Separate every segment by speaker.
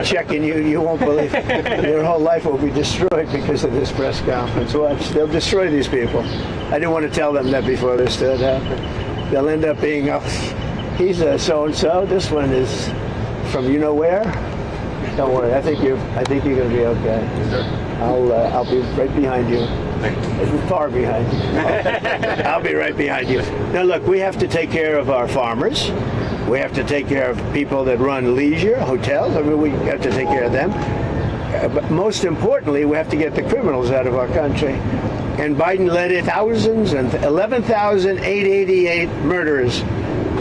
Speaker 1: checking you. You won't believe it. Your whole life will be destroyed because of this press conference. Watch, they'll destroy these people. I didn't want to tell them that before this stood up. They'll end up being, he's a so-and-so. This one is from you know where. Don't worry. I think you're going to be okay.
Speaker 2: Sure.
Speaker 1: I'll be right behind you. Far behind you. I'll be right behind you. Now look, we have to take care of our farmers. We have to take care of people that run leisure, hotels. I mean, we have to take care of them. But most importantly, we have to get the criminals out of our country. And Biden led it thousands and 11,888 murderers.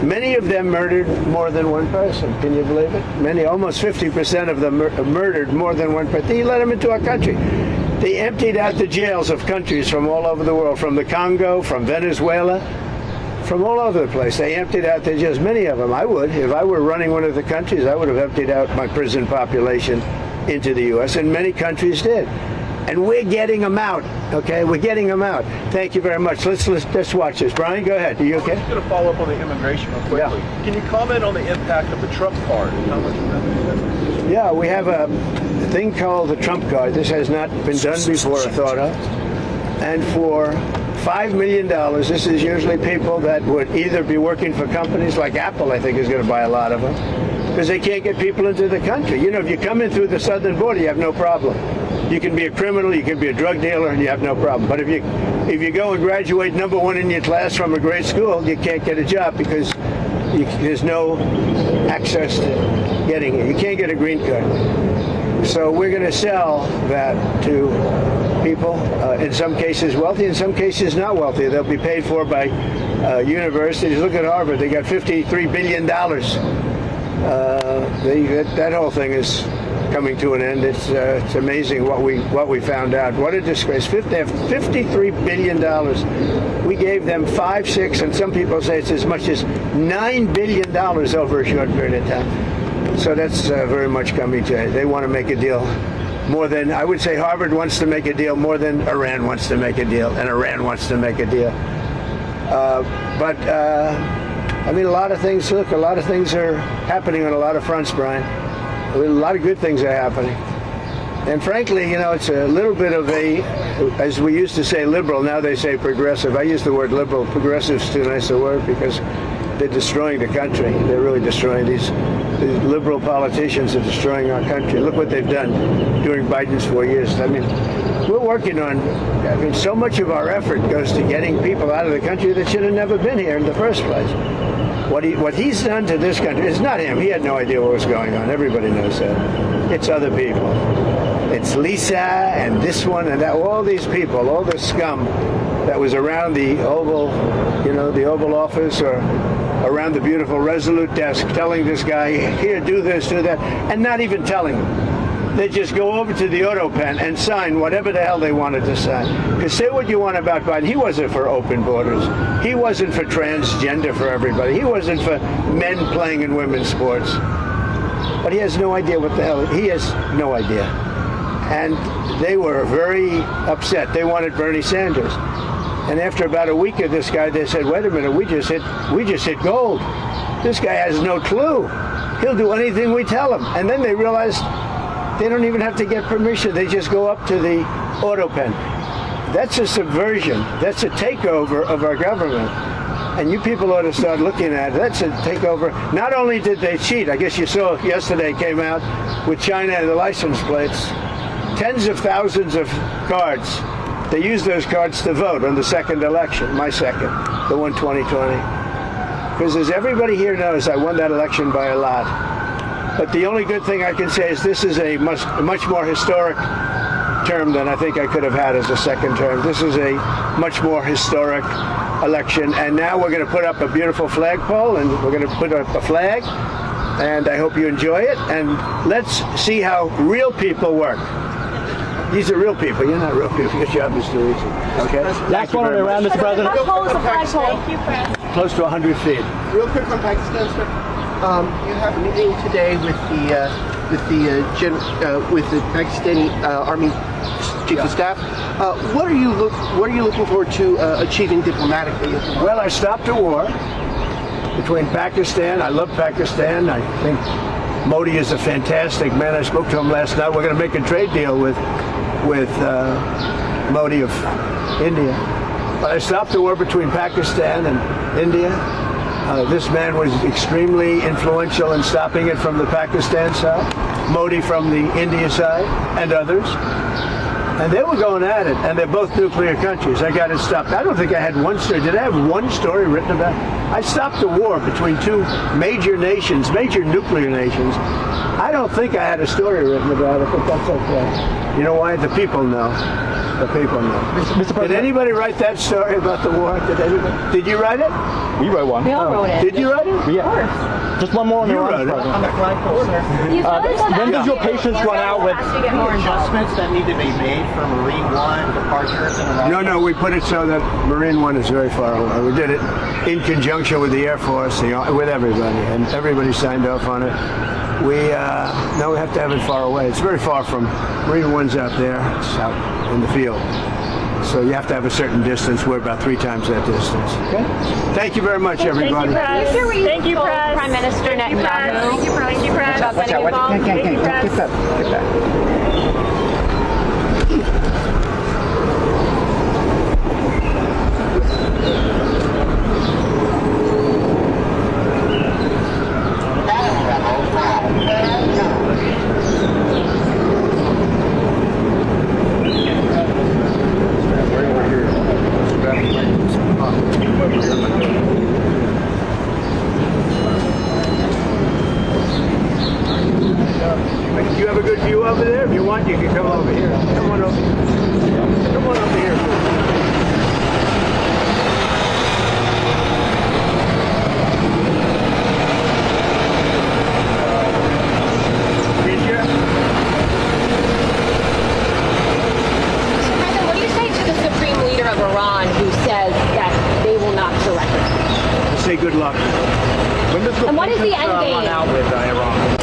Speaker 1: Many of them murdered more than one person. Can you believe it? Many, almost 50% of them murdered more than one person. He let them into our country. They emptied out the jails of countries from all over the world, from the Congo, from Venezuela, from all over the place. They emptied out the jails. Many of them. I would. If I were running one of the countries, I would have emptied out my prison population into the U.S., and many countries did. And we're getting them out, okay? We're getting them out. Thank you very much. Let's watch this. Brian, go ahead. Are you okay?
Speaker 2: I'm just going to follow up on the immigration real quickly.
Speaker 1: Yeah.
Speaker 2: Can you comment on the impact of the Trump card? How much of that?
Speaker 1: Yeah, we have a thing called the Trump card. This has not been done before or thought of. And for $5 million, this is usually people that would either be working for companies like Apple, I think, is going to buy a lot of them, because they can't get people into the country. You know, if you come in through the southern border, you have no problem. You can be a criminal, you can be a drug dealer, and you have no problem. But if you go and graduate number one in your class from a great school, you can't get a job because there's no access to getting it. You can't get a green card. So we're going to sell that to people, in some cases wealthy, in some cases not wealthy. They'll be paid for by universities. Look at Harvard. They got $53 billion. That whole thing is coming to an end. It's amazing what we found out. What a disgrace. They have $53 billion. We gave them 5, 6, and some people say it's as much as $9 billion over a short period of time. So that's very much coming to it. They want to make a deal more than, I would say Harvard wants to make a deal more than Iran wants to make a deal, and Iran wants to make a deal. I mean, a lot of things are happening on a lot of fronts, Brian. A lot of good things are happening. And frankly, you know, it's a little bit of a, as we used to say, liberal. Now they say progressive. I use the word liberal. Progressive's too nice a word because they're destroying the country. They're really destroying these liberal politicians are destroying our country. Look what they've done during Biden's 4 years. I mean, we're working on, so much of our effort goes to getting people out of the country that should have never been here in the first place. What he's done to this country, it's not him. He had no idea what was going on. Everybody knows that. It's other people. It's Lisa and this one and that. All these people, all the scum that was around the Oval, the Oval Office or around the beautiful Resolute desk telling this guy, here, do this, do that, and not even telling him. They just go over to the auto pen and sign whatever the hell they wanted to sign. Because say what you want about Biden. He wasn't for open borders. He wasn't for transgender for everybody. He wasn't for men playing in women's sports. But he has no idea what the hell. He has no idea. And they were very upset. They wanted Bernie Sanders. And after about a week of this guy, they said, wait a minute, we just hit gold. This guy has no clue. He'll do anything we tell him. And then they realized they don't even have to get permission. They just go up to the auto pen. That's a subversion. That's a takeover of our government. And you people ought to start looking at it. That's a takeover. Not only did they cheat, I guess you saw yesterday came out with China and the license plates, tens of thousands of cards. They used those cards to vote on the second election, my second, the one 2020. Because as everybody here knows, I won that election by a lot. But the only good thing I can say is this is a much more historic term than I think I could have had as a second term. This is a much more historic election. And now we're going to put up a beautiful flagpole, and we're going to put up a flag. And I hope you enjoy it. And let's see how real people work. These are real people. You're not real people. Your job is too easy. Okay?
Speaker 3: Last one around, Mr. President.
Speaker 4: How tall is the flagpole? Thank you, Fred.
Speaker 1: Close to 100 feet.
Speaker 5: Real quick on Pakistan, sir. You have a meeting today with the Pakistani Army Chief of Staff. What are you looking forward to achieving diplomatically?
Speaker 1: Well, I stopped a war between Pakistan. I love Pakistan. I think Modi is a fantastic man. I spoke to him last night. We're going to make a trade deal with Modi of India. But I stopped the war between Pakistan and India. This man was extremely influential in stopping it from the Pakistan side, Modi from the India side, and others. And they were going at it, and they're both nuclear countries. I got it stopped. I don't think I had one story. Did I have one story written about it? I stopped the war between two major nations, major nuclear nations. I don't think I had a story written about it, but that's okay. You know why? The people know. The people know.
Speaker 3: Mr. President,
Speaker 1: Did anybody write that story about the war? Did anybody? Did you write it?
Speaker 3: we wrote one.
Speaker 4: We all wrote it.
Speaker 1: Did you write it?
Speaker 3: Yeah. Just one more on the
Speaker 1: You
Speaker 3: Iran,
Speaker 1: wrote it.
Speaker 3: Mr. President.
Speaker 4: You told us
Speaker 3: when does your patience run out with?
Speaker 4: Has to get more involved.
Speaker 6: Adjustments that need to be made for Marine One departures and arrivals?
Speaker 1: No, we put it so that Marine One is very far away. We did it in conjunction with the Air Force, with everybody, and everybody signed off on it. Now we have to have it far away. It's very far from Marine One's out there. It's out in the field. So you have to have a certain distance. We're about 3 times that distance. Okay? Thank you very much, everybody.
Speaker 4: Thank you, Press. Thank you, Press. Prime Minister Netanyahu. Thank you, Press. Thank you, Press. About getting involved. Thank you, Press.
Speaker 3: Get that.
Speaker 1: Do you have a good view over there? If you want, you can come over here. Come on over here. Come on over here. Did you?
Speaker 7: President, what do you say to the supreme leader of Iran who says that they will not surrender?
Speaker 1: Say good luck.
Speaker 3: When does
Speaker 7: And what is the
Speaker 3: patience,
Speaker 7: end game?
Speaker 3: run out with Iran?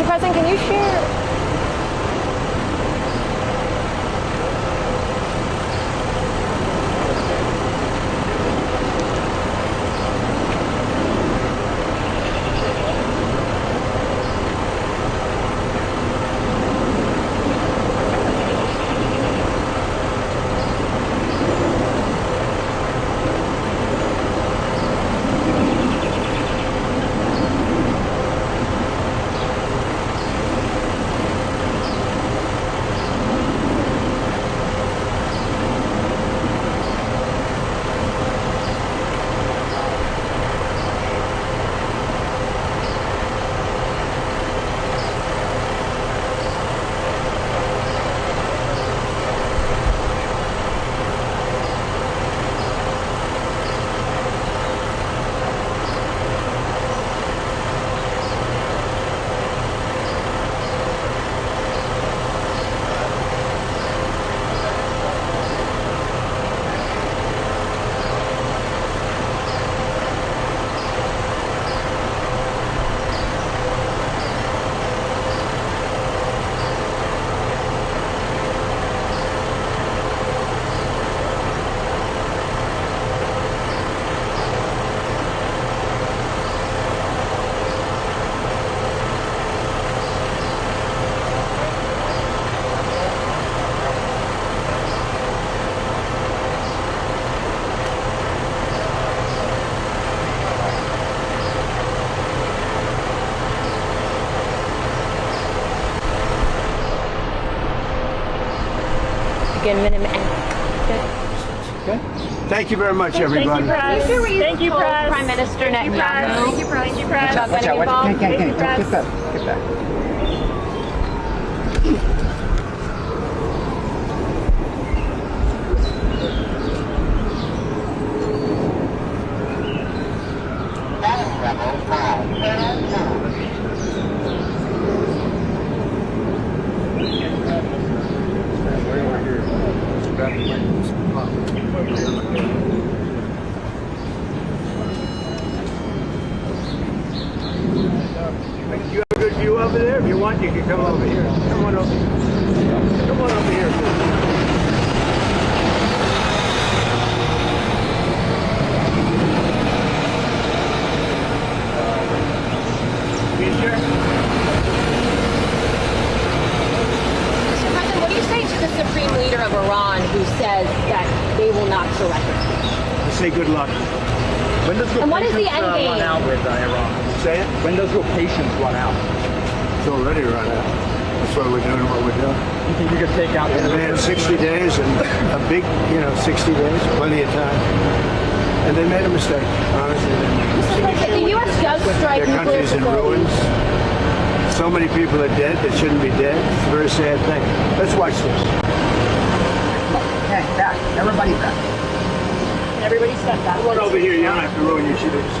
Speaker 7: President, can you share?
Speaker 1: Okay. Thank you very much, everybody.
Speaker 4: Thank you, Press.
Speaker 7: Prime Minister Netanyahu.
Speaker 4: Thank you, Press. Thank you, Press.
Speaker 7: About
Speaker 3: Watch out,
Speaker 7: getting
Speaker 3: watch out.
Speaker 7: involved?
Speaker 4: Thank you,
Speaker 3: Get
Speaker 4: Press.
Speaker 3: back. Get back.
Speaker 1: You have a good view over there? If you want, you can come over here. Come on over here. Come on over here. You sure?
Speaker 7: Mr. President, what do you say to the supreme leader of Iran who says that they will not surrender?
Speaker 1: I say good luck.
Speaker 3: When does your
Speaker 7: And what is the
Speaker 3: patience
Speaker 7: end game?
Speaker 3: run out with Iran?
Speaker 1: Say it.
Speaker 3: When does your patience run out?
Speaker 1: It's already run out. That's why we're doing what we're doing.
Speaker 3: You think you could take out
Speaker 1: And they had 60 days and a big, 60 days, plenty of time. And they made a mistake, honestly. They made a mistake.
Speaker 7: If the U.S. does strike
Speaker 1: Their
Speaker 7: nuclear
Speaker 1: country's in
Speaker 7: facilities,
Speaker 1: ruins. So many people are dead that shouldn't be dead. It's a very sad thing. Let's watch this.
Speaker 3: Okay, back. Everybody back.
Speaker 4: Everybody step back.
Speaker 1: Come on over here. You don't have to ruin your shoes.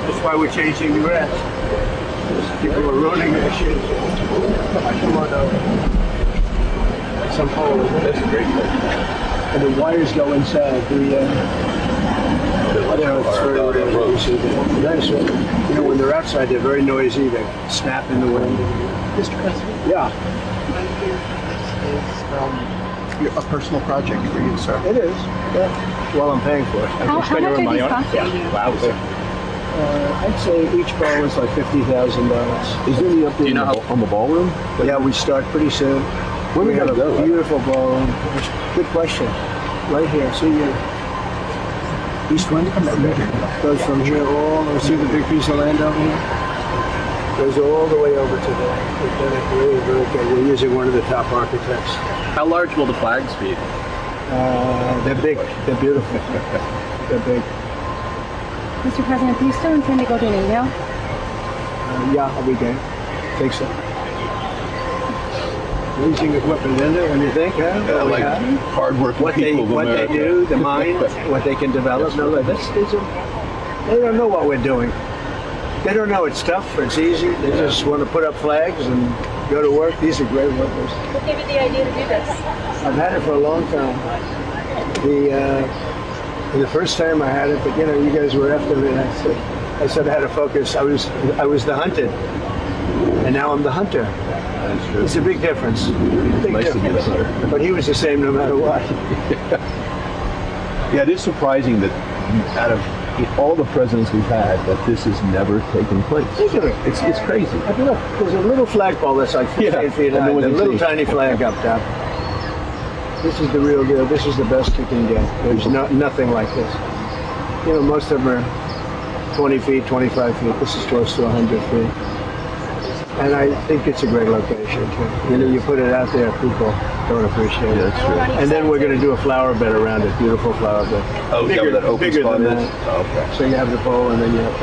Speaker 1: That's why we're changing the grass. People are ruining their shoes. Come on over. Some pole. That's a great thing. And the wires go inside. It's very rare you see them. Dinosaurs, when they're outside, they're very noisy. They snap in the wind.
Speaker 5: Mr. President,
Speaker 1: Yeah,
Speaker 5: this is a personal project for you, sir.
Speaker 1: it is. Yeah. Well, I'm paying for it.
Speaker 4: How much are these costing?
Speaker 3: Wow.
Speaker 1: I'd say each ball is like $50,000.
Speaker 3: Is there any update on the ballroom?
Speaker 1: Yeah, we start pretty soon.
Speaker 3: Where we
Speaker 1: have
Speaker 3: gotta
Speaker 1: a
Speaker 3: go?
Speaker 1: beautiful ballroom. Good question. Right here. See your east window? Goes from here all. See the big piece of land over here? Goes all the way over to there. We've done it really, really good. We're using one of the top architects.
Speaker 3: How large will the flags be?
Speaker 1: They're big. They're beautiful. They're big.
Speaker 4: Mr. President, do you still intend to go to an email?
Speaker 1: Yeah, I'll be game. Think so. Amazing equipment in there. When you think, huh?
Speaker 3: Like hardworking
Speaker 1: What they do, the mind, what they can develop. No, these are, they don't know what we're doing. They don't know it's tough or it's easy. They just want to put up flags and go to work. These are great workers.
Speaker 4: What gave you the idea to do this?
Speaker 1: I've had it for a long time. The first time I had it, but you guys were after me. I said I had to focus. I was the hunted. and now I'm the hunter.
Speaker 3: That's true.
Speaker 1: It's a big difference. Big
Speaker 3: Nice to be the
Speaker 1: difference.
Speaker 3: hunter.
Speaker 1: But he was the same no matter what.
Speaker 3: Yeah, it is surprising that out of all the presidents we've had, that this has never taken place.
Speaker 1: Look at it.
Speaker 3: It's crazy.
Speaker 1: I mean, look, there's a little flagpole that's like 15
Speaker 3: Yeah,
Speaker 1: feet
Speaker 3: and
Speaker 1: high.
Speaker 3: no one
Speaker 1: A
Speaker 3: can
Speaker 1: little
Speaker 3: see.
Speaker 1: tiny flag up top. This is the real deal. This is the best you can get. There's nothing like this. You know, most of them are 20 feet, 25 feet. This is close to 100 feet. And I think it's a great location, too. You know, you put it out there, people don't appreciate
Speaker 3: Yeah,
Speaker 1: it.
Speaker 3: that's true.
Speaker 1: And then we're going to do a flower bed around it, beautiful flower bed.
Speaker 3: Oh, yeah, where that open
Speaker 1: bigger
Speaker 3: spot
Speaker 1: than
Speaker 3: is?
Speaker 1: that.
Speaker 3: Oh, okay.
Speaker 1: So you have the pole and then you have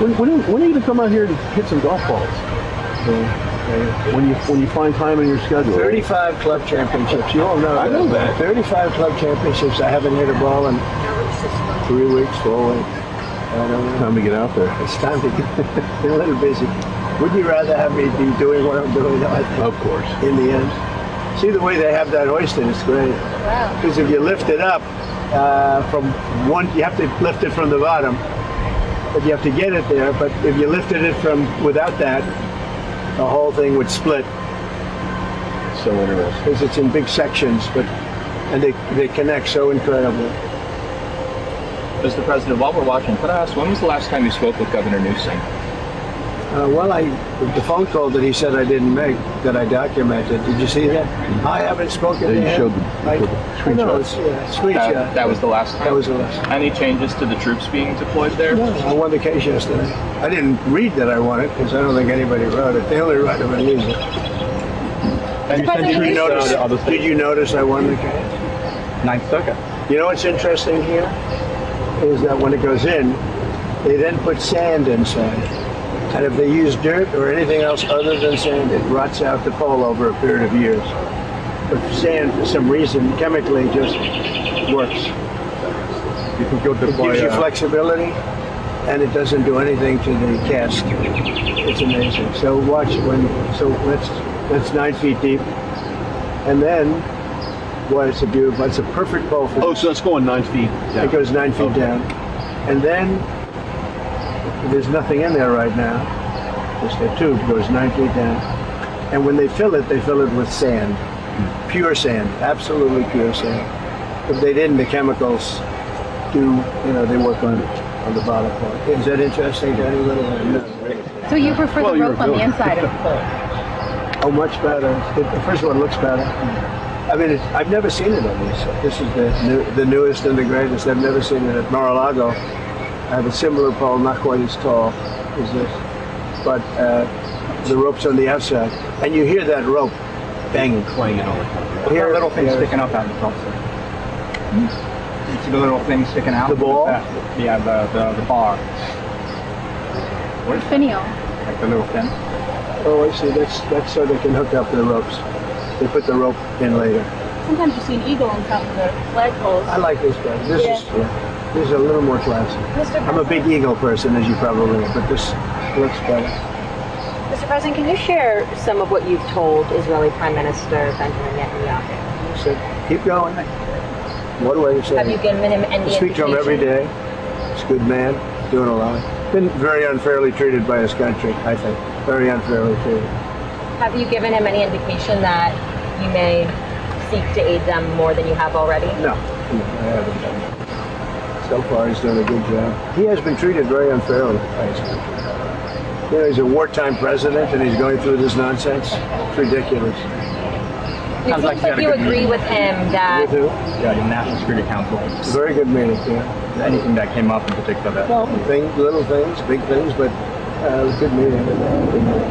Speaker 1: the
Speaker 3: When are you going to come out here to hit some golf balls? When you find time in your schedule.
Speaker 1: 35 club championships. You all know
Speaker 3: I know that.
Speaker 1: 35 club championships. I haven't hit a ball in 3 weeks, 4 weeks. I don't know.
Speaker 3: Time to get out there.
Speaker 1: It's time to get a little busy. Would you rather have me be doing what I'm doing? I think,
Speaker 3: Of course.
Speaker 1: in the end. See the way they have that hoisted? It's great.
Speaker 7: Wow.
Speaker 1: Because if you lift it up from one, you have to lift it from the bottom. But you have to get it there. But if you lifted it from without that, the whole thing would split.
Speaker 3: So interesting.
Speaker 1: Because it's in big sections, and they connect so incredibly.
Speaker 2: Mr. President, while we're watching, could I ask, when was the last time you spoke with Governor Newsom?
Speaker 1: Well, the phone call that he said I didn't make, that I documented, did you see that? I haven't spoken
Speaker 3: Yeah,
Speaker 1: to
Speaker 3: you
Speaker 1: him.
Speaker 3: showed the
Speaker 1: I know, it's screenshot.
Speaker 2: That was the last time?
Speaker 1: That was the last time.
Speaker 2: Any changes to the troops being deployed there?
Speaker 1: No, I won the case yesterday. I didn't read that I won it, because I don't think anybody wrote it. They only write it when use it.
Speaker 2: And you said
Speaker 1: Did you notice?
Speaker 2: to other
Speaker 1: Did you notice I won the case?
Speaker 2: Ninth Circuit.
Speaker 1: You know what's interesting here? Is that when it goes in, they then put sand inside. And if they use dirt or anything else other than sand, it rots out the pole over a period of years. But sand, for some reason, chemically just works.
Speaker 3: You can go
Speaker 1: It
Speaker 3: deploy.
Speaker 1: gives you flexibility, and it doesn't do anything to the cast. It's amazing. So watch that's 9 feet deep, and then, boy, it's a perfect pole for.
Speaker 3: Oh, so it's going 9 feet down.
Speaker 1: It goes 9 feet
Speaker 3: Okay.
Speaker 1: down, and then there's nothing in there right now. Just a tube goes 9 feet down, and when they fill it with sand, pure sand, absolutely pure sand. If they didn't, the chemicals they work on the bottom part. Is that interesting to anybody? No.
Speaker 4: So you prefer
Speaker 3: Well,
Speaker 4: the
Speaker 3: you're
Speaker 4: rope on the
Speaker 3: building.
Speaker 4: inside of the pole?
Speaker 1: Oh, much better. First of all, it looks better. I mean, I've never seen it on this. This is the newest and the greatest. I've never seen it at Mar-a-Lago. I have a similar pole, not quite as tall as this, but the rope's on the outside, and you hear that rope banging.
Speaker 3: Playing it all the time.
Speaker 1: Here,
Speaker 2: little thing
Speaker 1: yeah,
Speaker 2: sticking up out of the top, sir. You see the little thing sticking out?
Speaker 1: The ball?
Speaker 2: Yeah, the bar.
Speaker 4: Finial.
Speaker 2: Like the little fin.
Speaker 1: Oh, I see. That's so they can hook up the ropes. They put the rope in later.
Speaker 4: Sometimes you see an eagle on top of the flagpoles.
Speaker 1: I like this better. This is a little more classy. I'm a big eagle person, as you probably know, but this looks better.
Speaker 7: Mr. President, can you share some of what you've told Israeli Prime Minister Benjamin Netanyahu?
Speaker 1: So keep going. What way to say?
Speaker 7: Have you given him any
Speaker 1: I speak to him every
Speaker 7: indication?
Speaker 1: day. He's a good man, doing a lot. Been very unfairly treated by his country, I think. Very unfairly treated.
Speaker 7: Have you given him any indication that you may seek to aid them more than you have already?
Speaker 1: No, I haven't done that. So far, he's done a good job. He has been treated very unfairly by his country. You know, he's a wartime president, and he's going through this nonsense. It's ridiculous.
Speaker 7: It seems like you agree with him that
Speaker 1: With who?
Speaker 2: Yeah, the National Security Council.
Speaker 1: It's a very good meeting, yeah.
Speaker 2: Anything that came up in particular that...
Speaker 1: Well, little things, big things, but it was a good meeting.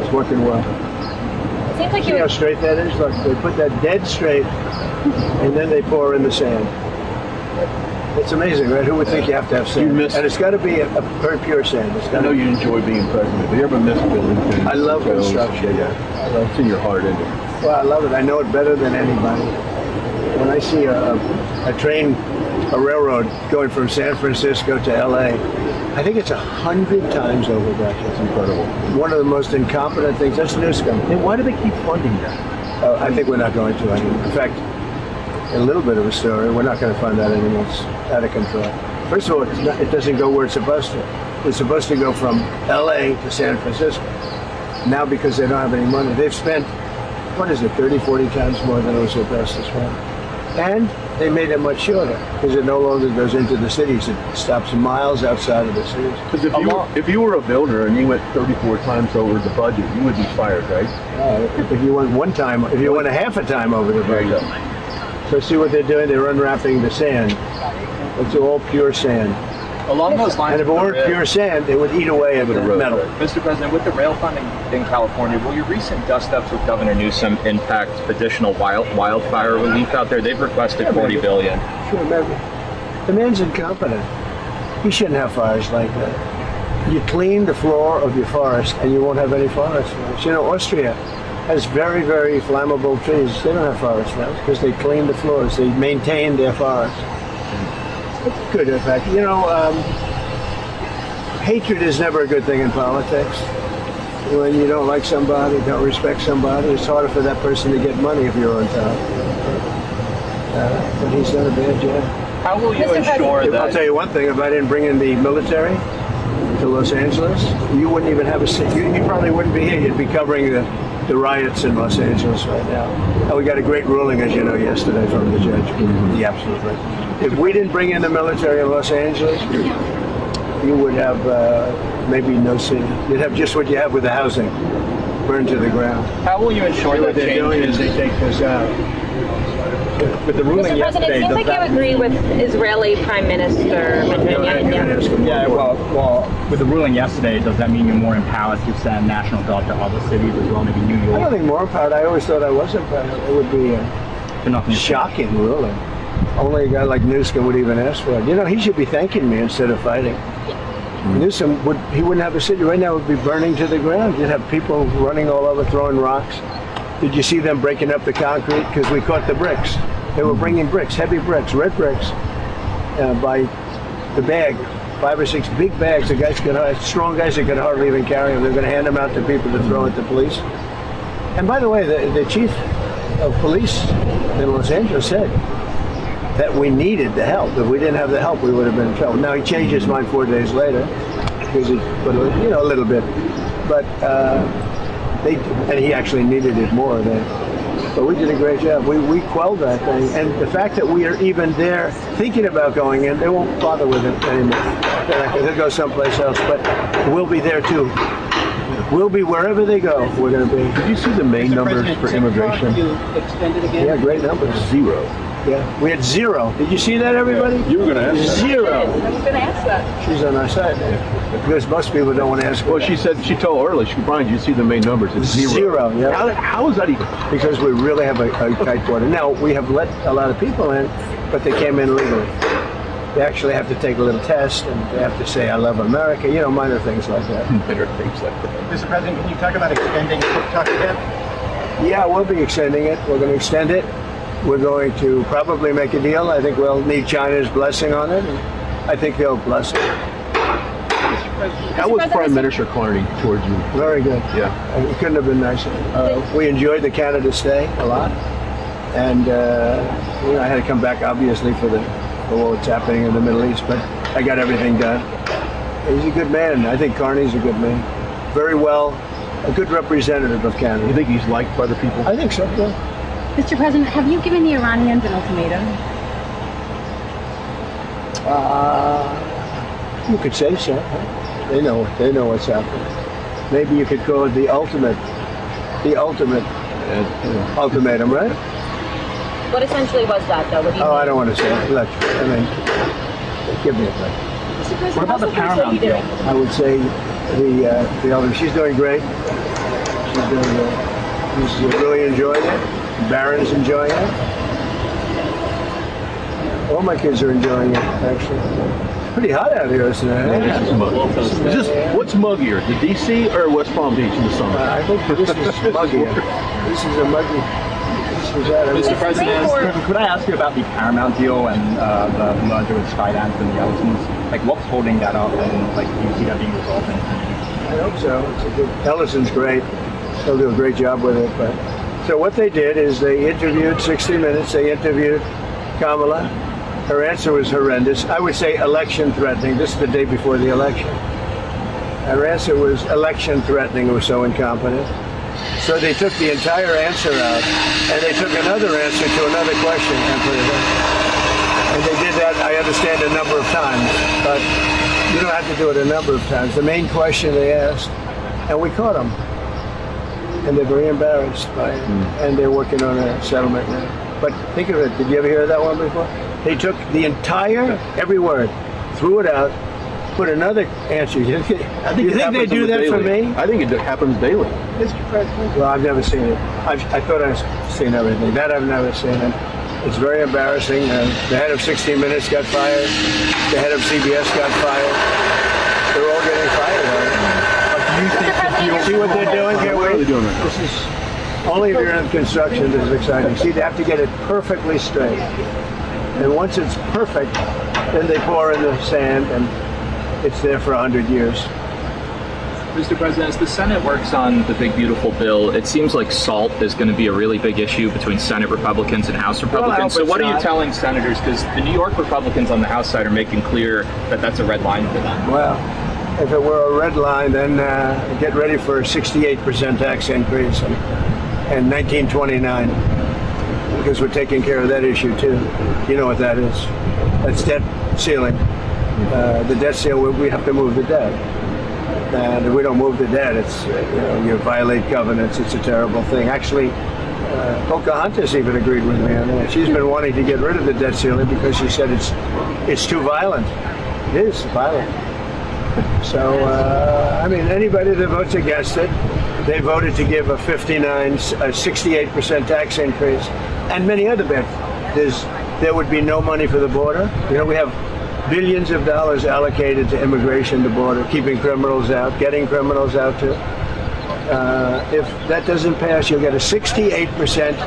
Speaker 1: It's working well.
Speaker 7: it seems like
Speaker 1: See
Speaker 7: you
Speaker 1: how straight that is? Look, they put that dead straight, and then they pour in the sand. It's amazing, right? Who would think you have to have sand?
Speaker 3: You miss-
Speaker 1: And it's got to be a very pure sand. It's
Speaker 3: I
Speaker 1: got
Speaker 3: know
Speaker 1: to
Speaker 3: you enjoy being president, but you ever miss building things?
Speaker 1: I love
Speaker 3: Hotels?
Speaker 1: construction.
Speaker 3: Yeah. It's in your heart, isn't it?
Speaker 1: Well, I love it. I know it better than anybody. When I see a railroad going from San Francisco to LA, I think it's 100 times over budget.
Speaker 3: It's incredible.
Speaker 1: One of the most incompetent things. That's Newsom.
Speaker 3: And why do they keep funding that?
Speaker 1: I think we're not going to anymore. In fact, a little bit of a story. We're not going to fund that anymore. It's out of control. First of all, it doesn't go where it's supposed to. It's supposed to go from LA to San Francisco. now because they don't have any money. They've spent, 30, 40 times more than it was supposed to spend. And they made it much shorter because it no longer goes into the cities. It stops miles outside of the cities.
Speaker 3: Because if you were a builder and you went 34 times over the budget, you would be fired, right?
Speaker 1: If you went one time, if you went a half a time over the budget. So see what they're doing? They're unwrapping the sand. It's all pure sand.
Speaker 2: Along those lines,
Speaker 1: And if it weren't pure sand, it would eat away at the metal.
Speaker 2: Mr. President, with the rail funding in California, will your recent dust-ups with Governor Newsom impact additional wildfire relief out there? They've requested $40 billion.
Speaker 1: Sure, remember, the man's incompetent. He shouldn't have fires like that. You clean the floor of your forest and you won't have any forest fires. You know, Austria has very, very flammable trees. They don't have forest fires because they clean the floors. They maintain their forests. It's good, in fact. You know, hatred is never a good thing in politics. When you don't like somebody, don't respect somebody, it's harder for that person to get money if you're on top. But he's done a bad job.
Speaker 2: How will you ensure that?
Speaker 1: I'll tell you one thing, if I didn't bring in the military to Los Angeles, you wouldn't even have a seat. You probably wouldn't be here. You'd be covering the riots in Los Angeles right now. And we got a great ruling, as you know, yesterday from the judge. The absolute right. If we didn't bring in the military in Los Angeles, you would have maybe no city. You'd have just what you have with the housing, burned to the ground.
Speaker 2: How will you ensure
Speaker 1: What
Speaker 2: that
Speaker 1: they're doing is they take this out.
Speaker 2: with the ruling
Speaker 7: Mr. President, it seems like you agree with Israeli Prime Minister Benjamin Netanyahu.
Speaker 8: Yeah, well, with the ruling yesterday, does that mean you're more empowered to send National Guard to other cities as well, maybe New
Speaker 1: I don't
Speaker 8: York?
Speaker 1: think more empowered. I always thought I was empowered. It would be shocking ruling. Only a guy like Newsom would even ask for it. You know, he should be thanking me instead of fighting. Newsom wouldn't have a city right now. It would be burning to the ground. You'd have people running all over, throwing rocks. Did you see them breaking up the concrete? Because we caught the bricks. They were bringing bricks, heavy bricks, red bricks, by the bag, 5 or 6 big bags. The guys strong guys that could hardly even carry them. They're going to hand them out to people to throw at the police. And by the way, the chief of police in Los Angeles said that we needed the help. If we didn't have the help, we would have been in trouble. Now he changed his mind 4 days later because he put a little bit, but and he actually needed it more then. But we did a great job. We quelled that thing, and the fact that we are even there thinking about going in, they won't bother with it anymore. They'll go someplace else, but we'll be there too. We'll be wherever they go. We're going to be.
Speaker 3: Did you see the main numbers for immigration?
Speaker 1: Yeah, great numbers.
Speaker 3: 0.
Speaker 1: Yeah, we had 0. Did you see that, everybody?
Speaker 3: You were going to ask that.
Speaker 1: 0.
Speaker 7: I was going to ask that.
Speaker 1: She's on our side now. Because most people don't want to ask.
Speaker 3: Well, she told early, Brian, did you see the main numbers? It's 0.
Speaker 1: 0, yeah.
Speaker 3: How is that even?
Speaker 1: Because we really have a tight border. Now, we have let a lot of people in, but they came in legally. They actually have to take a little test, and they have to say, I love America, minor things like that.
Speaker 3: Better things like that.
Speaker 6: Mr. President, can you talk about extending Cook again?
Speaker 1: Yeah, we'll be extending it. We're going to extend it. We're going to probably make a deal. I think we'll need China's blessing on it. And I think they'll bless it.
Speaker 3: How was Prime Minister Carney towards you?
Speaker 1: Very good.
Speaker 3: Yeah.
Speaker 1: It couldn't have been nicer. We enjoyed the Canada stay a lot. And I had to come back, obviously, for what's happening in the Middle East. But I got everything done. He's a good man. I think Carney's a good man. Very well, a good representative of Canada.
Speaker 3: You think he's liked by the people?
Speaker 1: I think so, yeah.
Speaker 4: Mr. President, have you given the Iranians an ultimatum?
Speaker 1: You could say so. They know what's happening. Maybe you could call it the ultimate ultimatum, right?
Speaker 7: What essentially was that, though? What do you mean?
Speaker 1: I don't want to say it. Look, give me a break.
Speaker 7: Mr. President,
Speaker 8: What about the
Speaker 7: how's
Speaker 8: Paramount deal?
Speaker 1: I would say the elder. She's doing great. She's doing great. She's really enjoying it. Barron's enjoying it. All my kids are enjoying it, actually. It's pretty hot out here tonight.
Speaker 3: What's muggier, the DC or West Palm Beach in the summer?
Speaker 1: I think this is muggier. This is a muggy.
Speaker 2: Mr. President,
Speaker 8: Could I ask you about the Paramount deal and the merger with Skyline and the Ellisons? Like, what's holding that up, and do you see that being resolved?
Speaker 1: I hope so. Ellison's great. He'll do a great job with it. But so what they did is they interviewed 60 Minutes. They interviewed Kamala. Her answer was horrendous. I would say election threatening. This is the day before the election. Our answer was election threatening. It was so incompetent. So they took the entire answer out, and they took another answer to another question and put it in. And they did that, I understand, a number of times, but you don't have to do it a number of times. The main question they asked, and we caught them, and they're very embarrassed by it, and they're working on a settlement now. But think of it, did you ever hear that one before? They took the entire, every word, threw it out, put another answer. You think they do that for me?
Speaker 3: I think it happens daily.
Speaker 5: Mr. President.
Speaker 1: Well, I've never seen it. I thought I've seen everything. That I've never seen. And it's very embarrassing. The head of 60 Minutes got fired. The head of CBS got fired. They're all getting fired. You see what they're doing here?
Speaker 3: What are they doing right now?
Speaker 1: This is only if you're in construction. This is exciting. See, they have to get it perfectly straight. And once it's perfect, then they pour in the sand, and it's there for 100 years.
Speaker 2: Mr. President, as the Senate works on the big, beautiful bill, it seems like SALT is going to be a really big issue between Senate Republicans and House Republicans. So what are you telling senators? Because the New York Republicans on the House side are making clear that that's a red line for them.
Speaker 1: Well, if it were a red line, then get ready for a 68% tax increase in 1929, because we're taking care of that issue too. You know what that is? That's debt ceiling. The debt ceiling, we have to move the debt. And if we don't move the debt, it's you violate covenants. It's a terrible thing. Actually, Pocahontas even agreed with me on that. She's been wanting to get rid of the debt ceiling because she said it's too violent. It is violent. So I mean, anybody that votes against it, they voted to give a 68% tax increase, and many other bits. There would be no money for the border. We have billions of dollars allocated to immigration, the border, keeping criminals out, getting criminals out too. If that doesn't pass, you'll get a 68%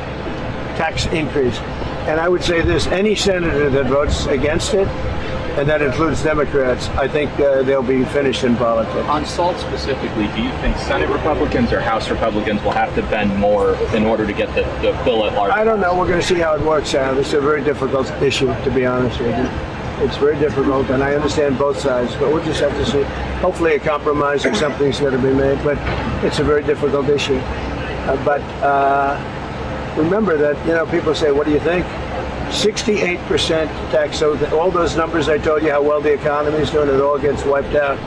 Speaker 1: tax increase. And I would say this, any senator that votes against it, and that includes Democrats, I think they'll be finished in politics.
Speaker 2: On SALT specifically, do you think Senate Republicans or House Republicans will have to bend more in order to get the bill at large?
Speaker 1: I don't know. We're going to see how it works out. It's a very difficult issue, to be honest with you. It's very difficult, and I understand both sides, but we'll just have to see. Hopefully a compromise or something's going to be made, but it's a very difficult issue. But remember that, people say, what do you think? 68% tax, so all those numbers I told you, how well the economy is doing, it all gets wiped out.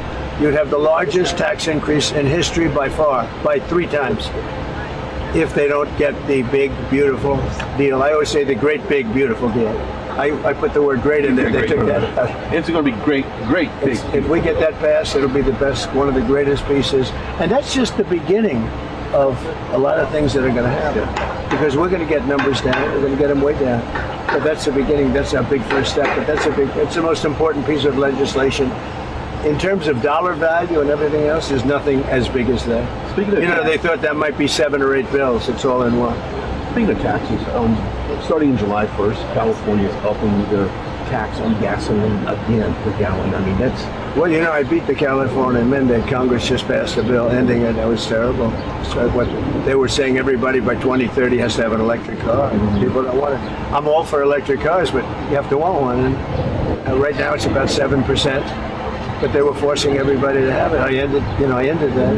Speaker 1: You'd have the largest tax increase in history by far, by 3 times, if they don't get the big, beautiful deal. I always say the great, big, beautiful deal. I put the word great in there. They took that.
Speaker 3: It's going to be great.
Speaker 1: If we get that passed, it'll be the best, one of the greatest pieces. And that's just the beginning of a lot of things that are going to happen. Because we're going to get numbers down. We're going to get them way down. But that's the beginning. That's our big first step. But it's the most important piece of legislation. In terms of dollar value and everything else, there's nothing as big as that.
Speaker 3: Speaking of
Speaker 1: they thought that might be 7 or 8 bills. It's all in one.
Speaker 3: Speaking of taxes, starting in July 1st, California is upping their tax on gasoline again per gallon. I mean, that's...
Speaker 1: Well, I beat the California mandate. Congress just passed a bill ending it. That was terrible. So what they were saying, everybody by 2030 has to have an electric car. People don't want it. I'm all for electric cars, but you have to want one. And right now it's about 7%. But they were forcing everybody to have it. I ended that,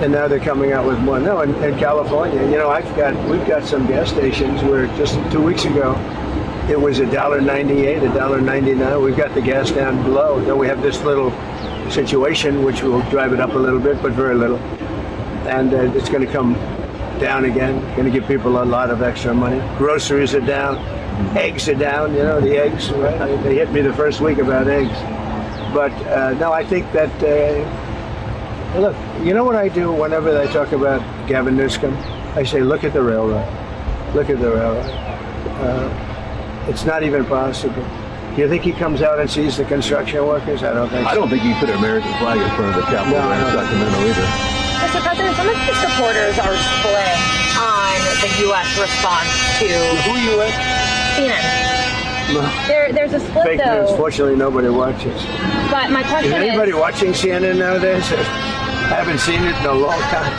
Speaker 1: and now they're coming out with more. No, in California, we've got some gas stations where just 2 weeks ago it was $1.98, $1.99. We've got the gas down below. Then we have this little situation which will drive it up a little bit, but very little, and it's going to come down again. Going to give people a lot of extra money. Groceries are down, eggs are down. The eggs. Right? They hit me the first week about eggs. But no, I think that, look, you know what I do whenever I talk about Gavin Newsom? I say, look at the railroad. Look at the railroad. It's not even possible. Do you think he comes out and sees the construction workers? I don't think so.
Speaker 3: I don't think you put an American flag in front of the Capitol in Sacramento either.
Speaker 7: Mr. President, some of your supporters are split on the U.S. response to
Speaker 1: Who are you with?
Speaker 7: CNN. There's a split,
Speaker 1: Fake
Speaker 7: though.
Speaker 1: news. Fortunately, nobody watches.
Speaker 7: But my question
Speaker 1: Is anybody watching CNN nowadays? I haven't seen it in a long time.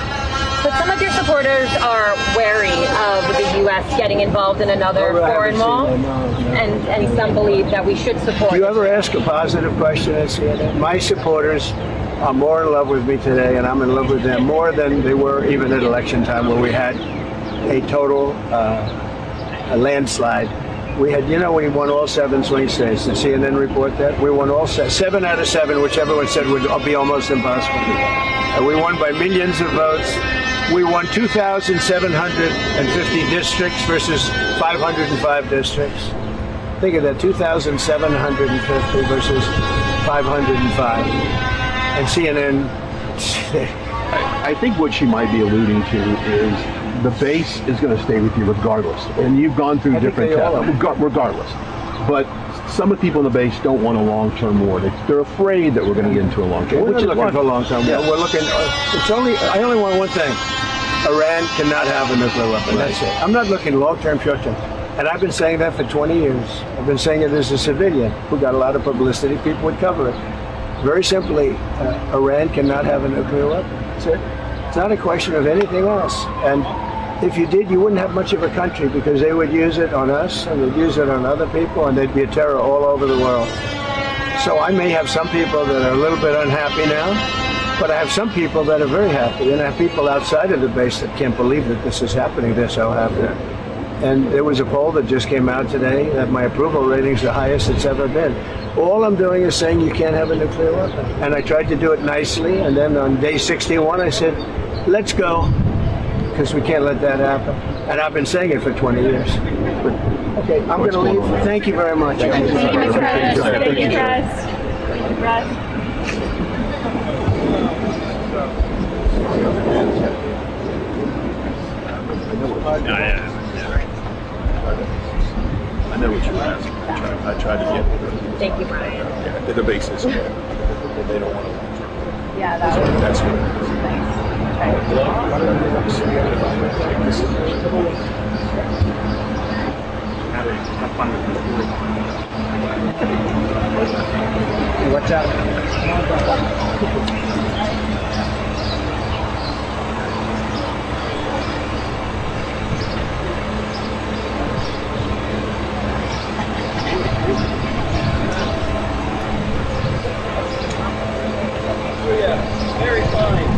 Speaker 7: But some of your supporters are wary of the U.S. getting involved in another foreign wall, and some believe that we should support.
Speaker 1: Do you ever ask a positive question at CNN? My supporters are more in love with me today, and I'm in love with them more than they were even at election time, where we had a total a landslide. We had, we won all 7 swing states. Did CNN report that? We won all 7 out of 7, which everyone said would be almost impossible. And we won by millions of votes. We won 2,750 districts versus 505 districts. Think of that, 2,750 versus 505. And CNN.
Speaker 3: I think what she might be alluding to is the base is going to stay with you regardless. And you've gone through different tests, regardless. But some of the people in the base don't want a long-term war. They're afraid that we're going to get into a long-term war.
Speaker 1: We're not looking for a long-term war. We're looking. I only want one thing. Iran cannot have a nuclear weapon. That's it. I'm not looking long-term, short-term. And I've been saying that for 20 years. I've been saying it as a civilian who got a lot of publicity. People would cover it. Very simply, Iran cannot have a nuclear weapon. That's it. It's not a question of anything else. And if you did, you wouldn't have much of a country, because they would use it on us and they'd use it on other people, and there'd be a terror all over the world. So I may have some people that are a little bit unhappy now, but I have some people that are very happy, and I have people outside of the base that can't believe that this is happening. They're so happy. And there was a poll that just came out today that my approval rating is the highest it's ever been. All I'm doing is saying you can't have a nuclear weapon. And I tried to do it nicely, and then on day 61 I said, let's go, because we can't let that happen. And I've been saying it for 20 years. But, okay, I'm going to leave. Thank you very much.
Speaker 4: Thank you, Press. Thank you, Press. Thank you, Press.
Speaker 3: I know what you're asking. I tried to get
Speaker 7: Thank you, Brian.
Speaker 3: the basis. They don't want to.
Speaker 7: Yeah, that was
Speaker 3: That's what
Speaker 1: What's up?
Speaker 6: Very fine.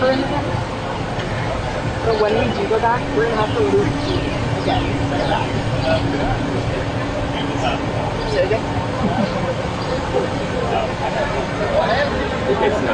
Speaker 9: for a minute. But when we do go back, we're gonna have to loop again. Say again.
Speaker 2: It's not